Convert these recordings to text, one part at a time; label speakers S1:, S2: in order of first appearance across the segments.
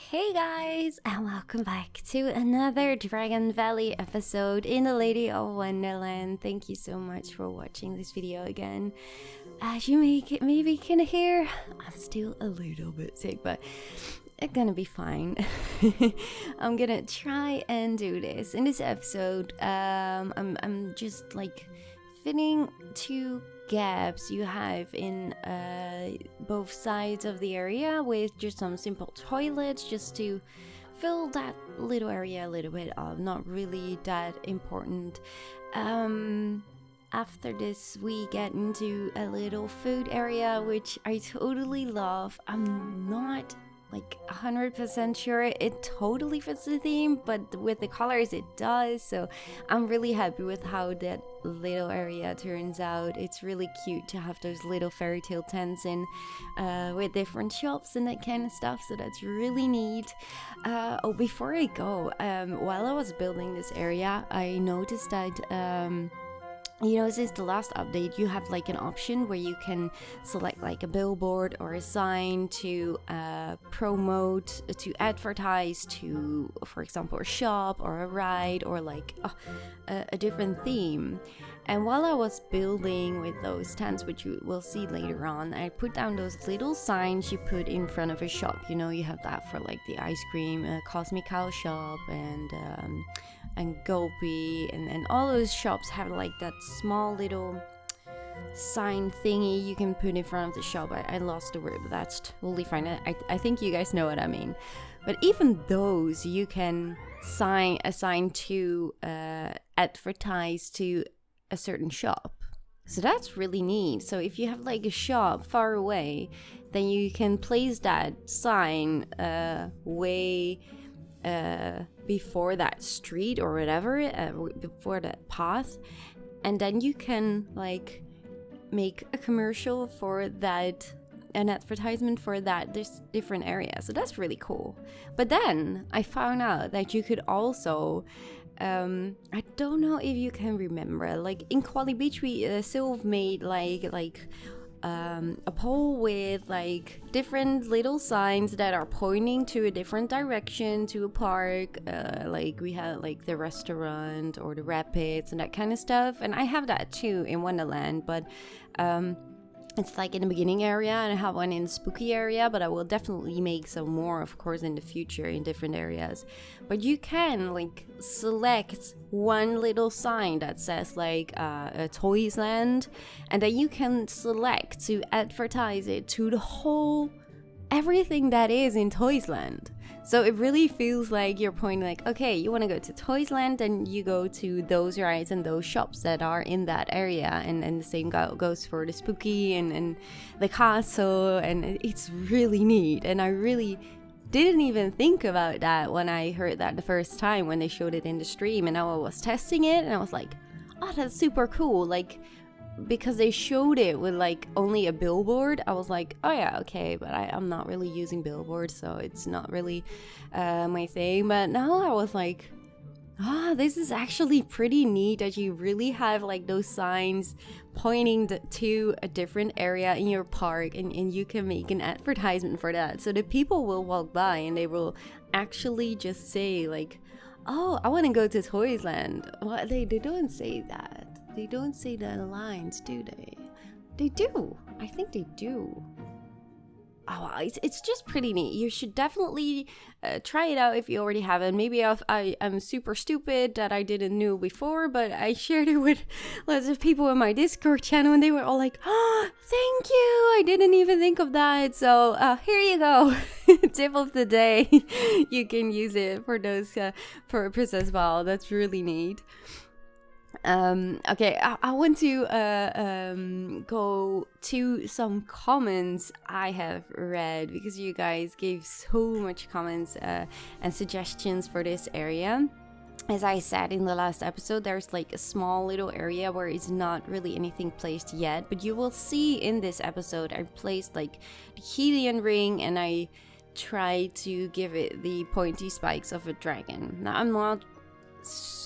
S1: Hey guys, and welcome back to another Dragon Valley episode in the Lady of Wonderland. Thank you so much for watching this video again. As you maybe can hear, I'm still a little bit sick, but it's gonna be fine. I'm gonna try and do this. In this episode, I'm just like filling two gaps you have in both sides of the area with just some simple toilets, just to fill that little area a little bit up. Not really that important. After this we get into a little food area, which I totally love. I'm not like 100% sure it totally fits the theme, but with the colors it does, so I'm really happy with how that little area turns out. It's really cute to have those little Fairytale tents in with different shops and that kind of stuff, so that's really neat. Before I go, while I was building this area, I noticed that since the last update, you have like an option where you can select like a billboard or a sign to promote, to advertise to, for example, a shop or a ride or like a different theme. And while I was building with those tents, which you will see later on, I put down those little signs you put in front of a shop. You know, you have that for like the ice cream, Cosmic Cow shop, and Gopi, and all those shops have like that small little sign thingy you can put in front of the shop. I lost the word, but that's totally fine. I think you guys know what I mean. But even those you can assign to advertise to a certain shop. So that's really neat. So if you have like a shop far away, then you can place that sign way before that street or whatever, before that path, and then you can like make a commercial for that, an advertisement for that this different area. So that's really cool. But then I found out that you could also I don't know if you can remember, like in Quali Beach we Sylve made like a pole with like different little signs that are pointing to a different direction, to a park, like we had like the restaurant or the rapids and that kind of stuff. And I have that too in Wonderland, but it's like in the beginning area, and I have one in the spooky area, but I will definitely make some more, of course, in the future in different areas. But you can like select one little sign that says like a Toys Land, and then you can select to advertise it to the whole everything that is in Toys Land. So it really feels like you're pointing like, okay, you want to go to Toys Land, then you go to those rides and those shops that are in that area, and the same goes for the spooky and the castle, and it's really neat. And I really didn't even think about that when I heard that the first time when they showed it in the stream, and now I was testing it and I was like, oh, that's super cool. Like, because they showed it with like only a billboard, I was like, oh yeah, okay, but I'm not really using billboards, so it's not really my thing. But now I was like, this is actually pretty neat that you really have like those signs pointing to a different area in your park, and you can make an advertisement for that, so the people will walk by and they will actually just say like, oh, I want to go to Toys Land. Well, they don't say that. They don't say the lines, do they? They do. I think they do. Oh, it's just pretty neat. You should definitely try it out if you already haven't. Maybe I'm super stupid that I didn't know before, but I shared it with lots of people in my Discord channel, and they were all like, oh, thank you. I didn't even think of that. So here you go. Tip of the day. You can use it for those purposes as well. That's really neat. Okay, I want to go to some comments I have read, because you guys gave so much comments and suggestions for this area. As I said in the last episode, there's like a small little area where it's not really anything placed yet, but you will see in this episode I placed like the Helion ring, and I tried to give it the pointy spikes of a dragon. Now I'm not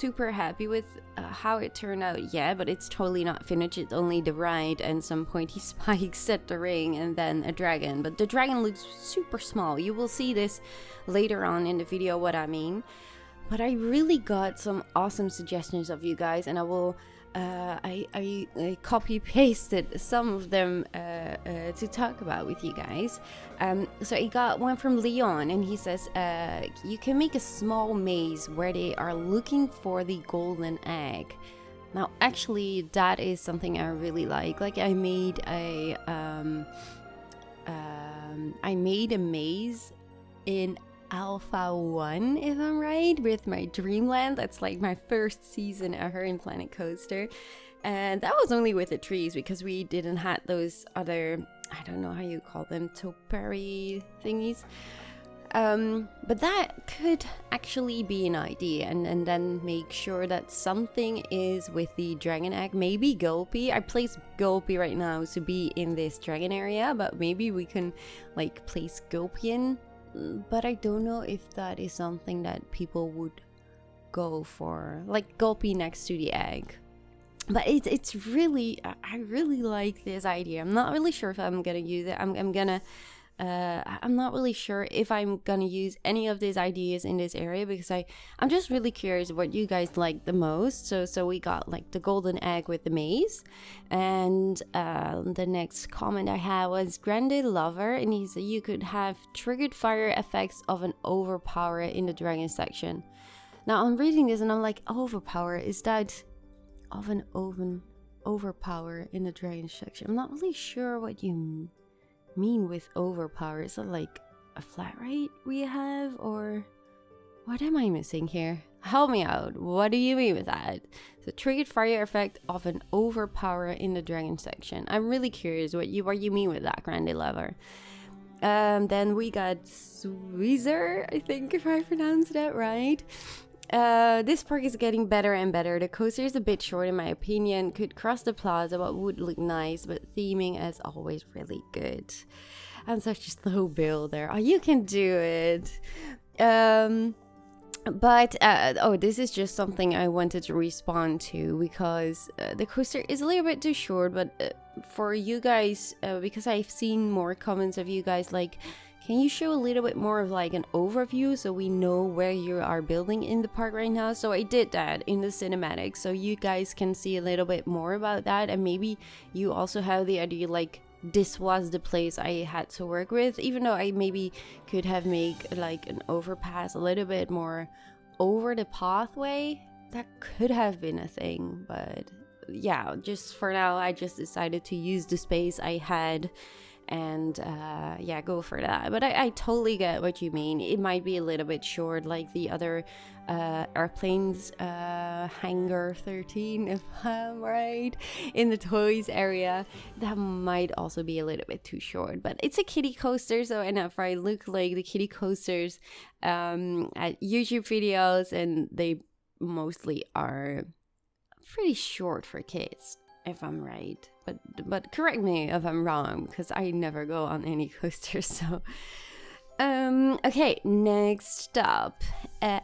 S1: super happy with how it turned out yet, but it's totally not finished. It's only the ride and some pointy spikes at the ring and then a dragon. But the dragon looks super small. You will see this later on in the video what I mean. But I really got some awesome suggestions of you guys, and I will I copy pasted some of them to talk about with you guys. So I got one from Leone, and he says you can make a small maze where they are looking for the golden egg. Now actually that is something I really like I made a maze in Alpha 1, if I'm right, with my Dreamland. That's like my first season ever in Planet Coaster, and that was only with the trees because we didn't have those other, I don't know how you call them, topiary thingies. But that could actually be an idea, and then make sure that something is with the dragon egg. Maybe Gulpy. I place Gulpy right now to be in this dragon area, but maybe we can like place Gulpy in. But I don't know if that is something that people would go for, like Gulpy next to the egg. But it's really, I really like this idea. I'm not really sure if I'm gonna use it. I'm not really sure if I'm gonna use any of these ideas in this area, because I'm just really curious what you guys like the most. So we got like the golden egg with the maze, and the next comment I had was Grande Lover, and he said you could have triggered fire effects of an overpower in the dragon section. Now I'm reading this and I'm like, overpower, is that of an overpower in the dragon section? I'm not really sure what you mean with overpower. Is it like a flat rate we have, or what am I missing here? Help me out. What do you mean with that? So triggered fire effect of an overpower in the dragon section. I'm really curious what you mean with that, Grande Lover. Then we got Sweezer, I think, if I pronounced that right. This park is getting better and better. The coaster is a bit short in my opinion. Could cross the plaza, but would look nice. But theming as always really good. I'm such a slow builder. Oh, you can do it. This is just something I wanted to respond to, because the coaster is a little bit too short. But for you guys, because I've seen more comments of you guys like, can you show a little bit more of like an overview so we know where you are building in the park right now? So I did that in the cinematic, so you guys can see a little bit more about that, and maybe you also have the idea like this was the place I had to work with, even though I maybe could have made like an overpass a little bit more over the pathway. That could have been a thing, but yeah, just for now I just decided to use the space I had and go for that. But I totally get what you mean. It might be a little bit short, like the other airplanes hangar 13, if I'm right, in the toys area. That might also be a little bit too short, but it's a kiddie coaster, so enough. I look like the kiddie coasters at YouTube videos, and they mostly are pretty short for kids, if I'm right. But correct me if I'm wrong, because I never go on any coasters. So okay, next up,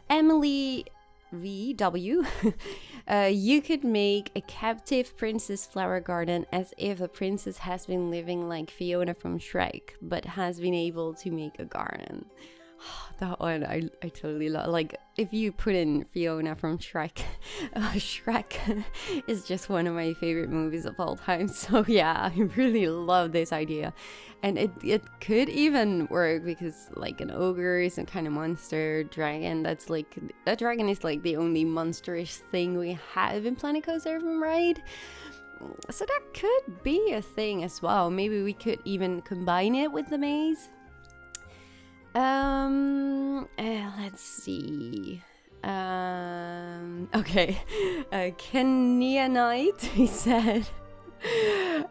S1: Emily VW. You could make a captive princess flower garden as if a princess has been living like Fiona from Shrek, but has been able to make a garden. That one I totally love. Like, if you put in Fiona from Shrek, Shrek is just one of my favorite movies of all time. So yeah, I really love this idea. And it could even work, because like an ogre is some kind of monster dragon. That's like, that dragon is like the only monsterish thing we have in Planet Coaster, if I'm right. So that could be a thing as well. Maybe we could even combine it with the maze. Let's see. Okay. Kenya Knight, he said,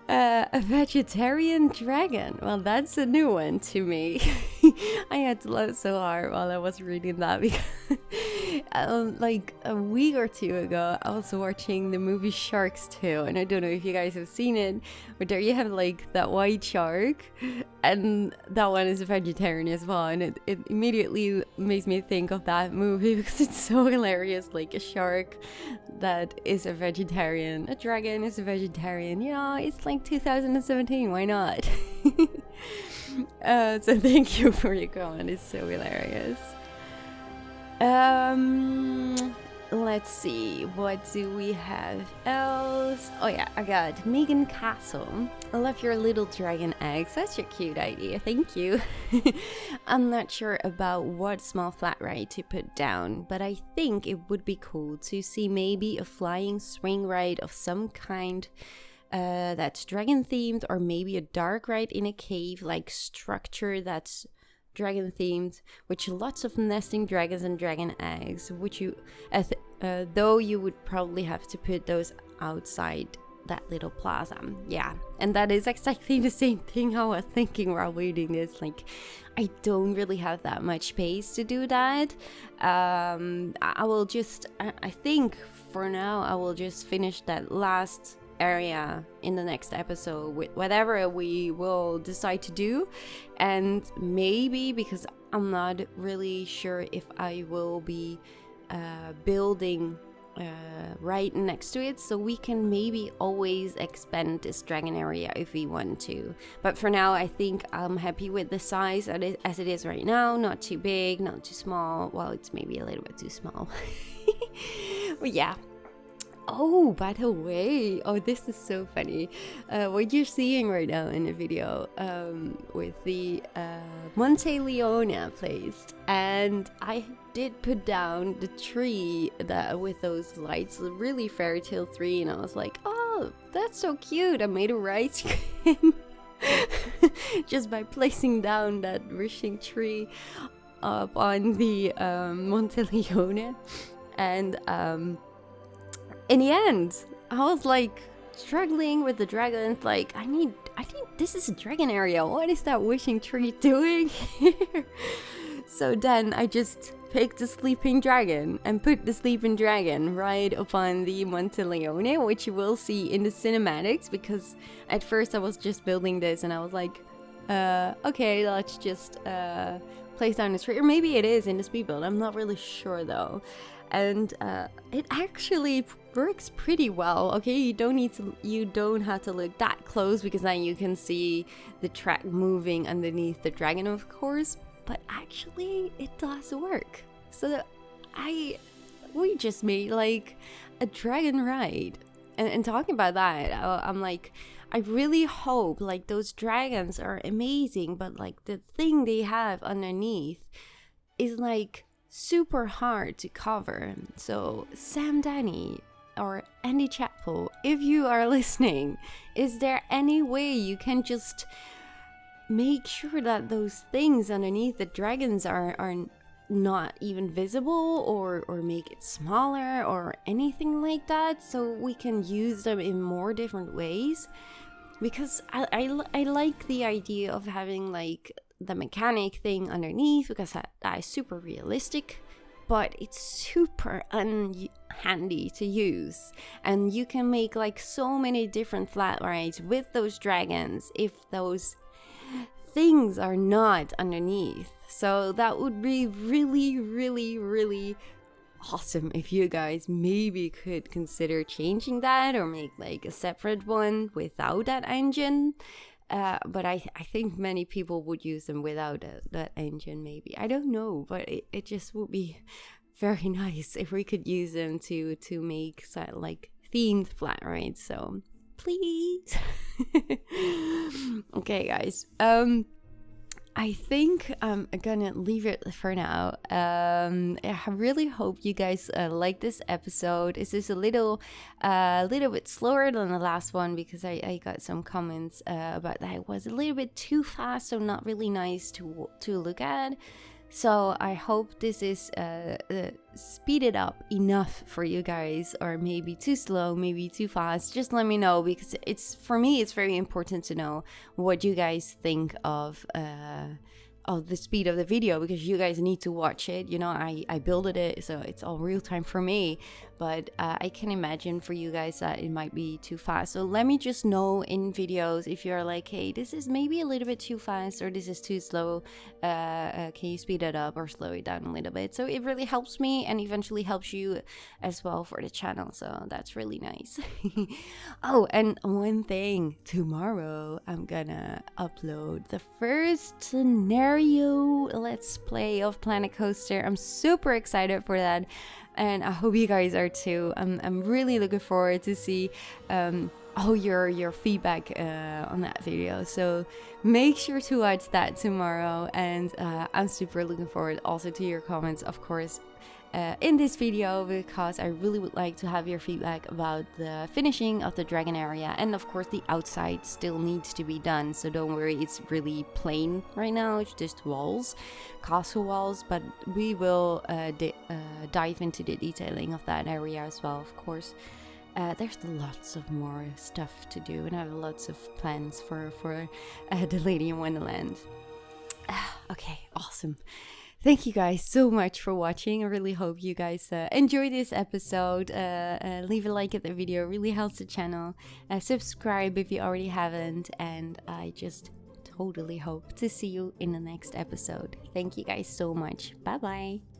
S1: a vegetarian dragon. Well, that's a new one to me. I had to laugh so hard while I was reading that, because Like a week or two ago, I was watching the movie Sharks 2, and I don't know if you guys have seen it, but there you have like that white shark, and that one is a vegetarian as well, and it immediately makes me think of that movie because it's so hilarious. Like a shark that is a vegetarian, a dragon is a vegetarian. You know, it's like 2017. Why not? So thank you for your comment. It's so hilarious. Let's see, what do we have else? Oh yeah, I got Megan Castle. I love your little dragon egg. Such a cute idea, thank you. I'm not sure about what small flat ride to put down, but I think it would be cool to see maybe a flying swing ride of some kind that's dragon themed, or maybe a dark ride in a cave like structure that's dragon themed, with lots of nesting dragons and dragon eggs, which you though you would probably have to put those outside that little plaza. Yeah, and that is exactly the same thing I was thinking while reading this. Like, I don't really have that much space to do that. I will just I think for now I will just finish that last area in the next episode with whatever we will decide to do, and maybe, because I'm not really sure if I will be building right next to it, so we can maybe always expand this dragon area if we want to, but for now I think I'm happy with the size as it is right now. Not too big, not too small. Well, it's maybe a little bit too small. But yeah. Oh, by the way, this is so funny. What you're seeing right now in the video with the Monte Leone placed, and I did put down the tree that with those lights, really Fairytale 3, and I was like, oh, that's so cute. I made a ride screen just by placing down that wishing tree up on the Monte Leone, and in the end, I was like struggling with the dragons. Like, I think this is a dragon area. What is that wishing tree doing here? So then I just picked the sleeping dragon and put the sleeping dragon right upon the Monte Leone, which you will see in the cinematics, because at first I was just building this and I was like, okay, let's just place down this tree. Or maybe it is in the Speedbuild. I'm not really sure though. And it actually works pretty well. Okay, you don't have to look that close, because then you can see the track moving underneath the dragon, of course, but actually it does work. So we just made like a dragon ride. And talking about that, I'm like, I really hope like those dragons are amazing, but like the thing they have underneath is like super hard to cover. So Sam Danny or Andy Chapel, if you are listening, is there any way you can just make sure that those things underneath the dragons are not even visible, or make it smaller or anything like that, so we can use them in more different ways? Because I like the idea of having like the mechanic thing underneath, because that is super realistic, but it's super handy to use, and you can make like so many different flat rides with those dragons if those things are not underneath. So that would be really, really, really awesome if you guys maybe could consider changing that, or make like a separate one without that engine. But I think many people would use them without that engine, maybe. I don't know, but it just would be very nice if we could use them to make like themed flat rides. So please. Okay, guys. I think I'm gonna leave it for now. I really hope you guys like this episode. This is a little bit slower than the last one, because I got some comments about that it was a little bit too fast, so not really nice to look at. So I hope this is speeded up enough for you guys, or maybe too slow, maybe too fast. Just let me know, because for me it's very important to know what you guys think of of the speed of the video, because you guys need to watch it. You know, I built it, so it's all real time for me, but I can imagine for you guys that it might be too fast. So let me just know in videos if you're like, hey, this is maybe a little bit too fast, or this is too slow. Can you speed it up or slow it down a little bit? So it really helps me and eventually helps you as well for the channel, so that's really nice. Oh, and one thing, tomorrow I'm gonna upload the first scenario let's play of Planet Coaster. I'm super excited for that, and I hope you guys are too. I'm really looking forward to see all your feedback on that video, so make sure to watch that tomorrow. And I'm super looking forward also to your comments, of course, in this video, because I really would like to have your feedback about the finishing of the dragon area. And of course the outside still needs to be done, so don't worry, it's really plain right now, it's just walls, castle walls, but we will dive into the detailing of that area as well, of course. There's lots of more stuff to do, and I have lots of plans for DeLady in Wonderland. Okay, awesome. Thank you guys so much for watching. I really hope you guys enjoyed this episode. Leave a like at the video, it really helps the channel. Subscribe if you already haven't, and I just totally hope to see you in the next episode. Thank you guys so much. Bye bye.